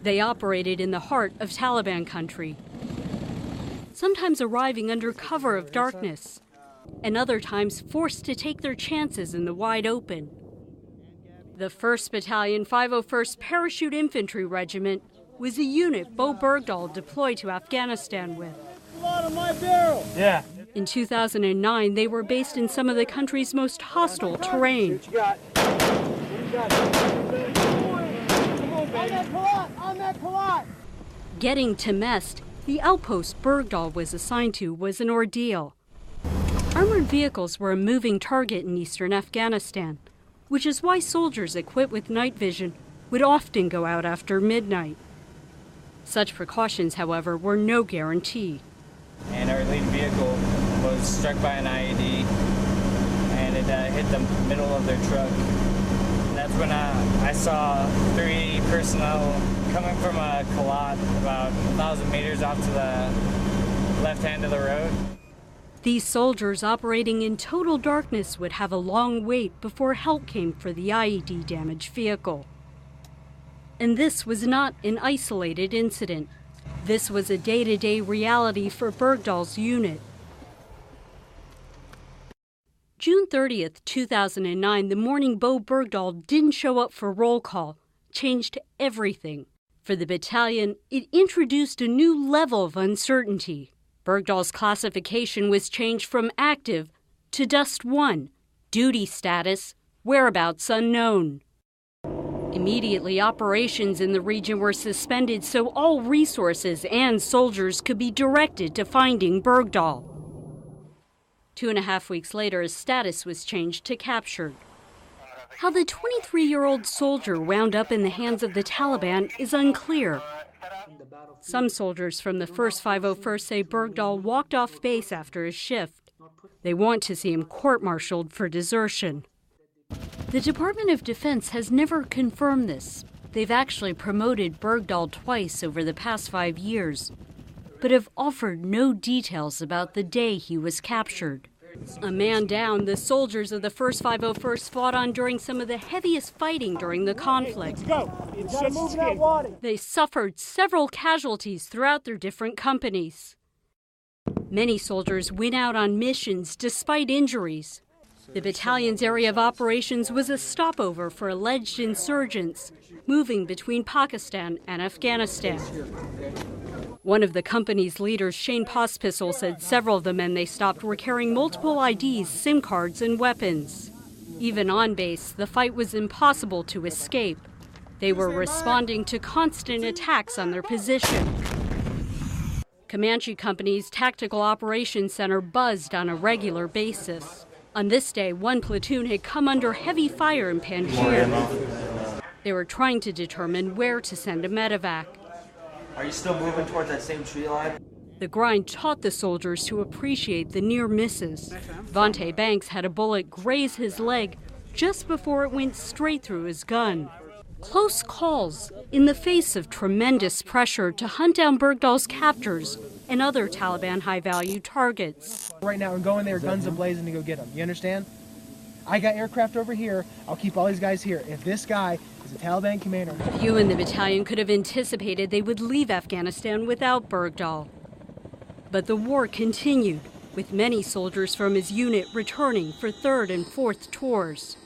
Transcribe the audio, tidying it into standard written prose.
They operated in the heart of Taliban country, sometimes arriving under cover of darkness, and other times forced to take their chances in the wide open. The 1st Battalion 501st Parachute Infantry Regiment was a unit Bowe Bergdahl deployed to Afghanistan with. Yeah. In 2009, they were based in some of the country's most hostile terrain. Getting to Mest, the outpost Bergdahl was assigned to, was an ordeal. Armored vehicles were a moving target in eastern Afghanistan, which is why soldiers equipped with night vision would often go out after midnight. Such precautions, however, were no guarantee. And our lead vehicle was struck by an IED, and it hit the middle of their truck. And that's when I saw 3 personnel coming from a Kalat about 1,000 meters off to the left hand of the road. These soldiers operating in total darkness would have a long wait before help came for the IED-damaged vehicle. And this was not an isolated incident. This was a day-to-day reality for Bergdahl's unit. June 30th, 2009, the morning Bowe Bergdahl didn't show up for roll call, changed everything. For the battalion, it introduced a new level of uncertainty. Bergdahl's classification was changed from active to Dust 1, duty status, whereabouts unknown. Immediately, operations in the region were suspended so all resources and soldiers could be directed to finding Bergdahl. 2.5 weeks later, his status was changed to captured. How the 23-year-old soldier wound up in the hands of the Taliban is unclear. Some soldiers from the 1st 501st say Bergdahl walked off base after his shift. They want to see him court-martialed for desertion. The Department of Defense has never confirmed this. They've actually promoted Bergdahl twice over the past 5 years, but have offered no details about the day he was captured. A man down, the soldiers of the 1st 501st fought on during some of the heaviest fighting during the conflict. They suffered several casualties throughout their different companies. Many soldiers went out on missions despite injuries. The battalion's area of operations was a stopover for alleged insurgents moving between Pakistan and Afghanistan. One of the company's leaders, Shane Pospisil, said several of the men they stopped were carrying multiple IDs, SIM cards, and weapons. Even on base, the fight was impossible to escape. They were responding to constant attacks on their position. Comanche Company's Tactical Operations Center buzzed on a regular basis. On this day, one platoon had come under heavy fire in Panjshir. They were trying to determine where to send a medevac. Are you still moving towards that same tree line? The grind taught the soldiers to appreciate the near misses. Vontae Banks had a bullet graze his leg just before it went straight through his gun. Close calls in the face of tremendous pressure to hunt down Bergdahl's captors and other Taliban high-value targets. Right now, we're going there, guns a-blazing to go get them. You understand? I got aircraft over here. I'll keep all these guys here. If this guy is a Taliban commander... Few in the battalion could have anticipated they would leave Afghanistan without Bergdahl. But the war continued, with many soldiers from his unit returning for 3rd and 4th tours.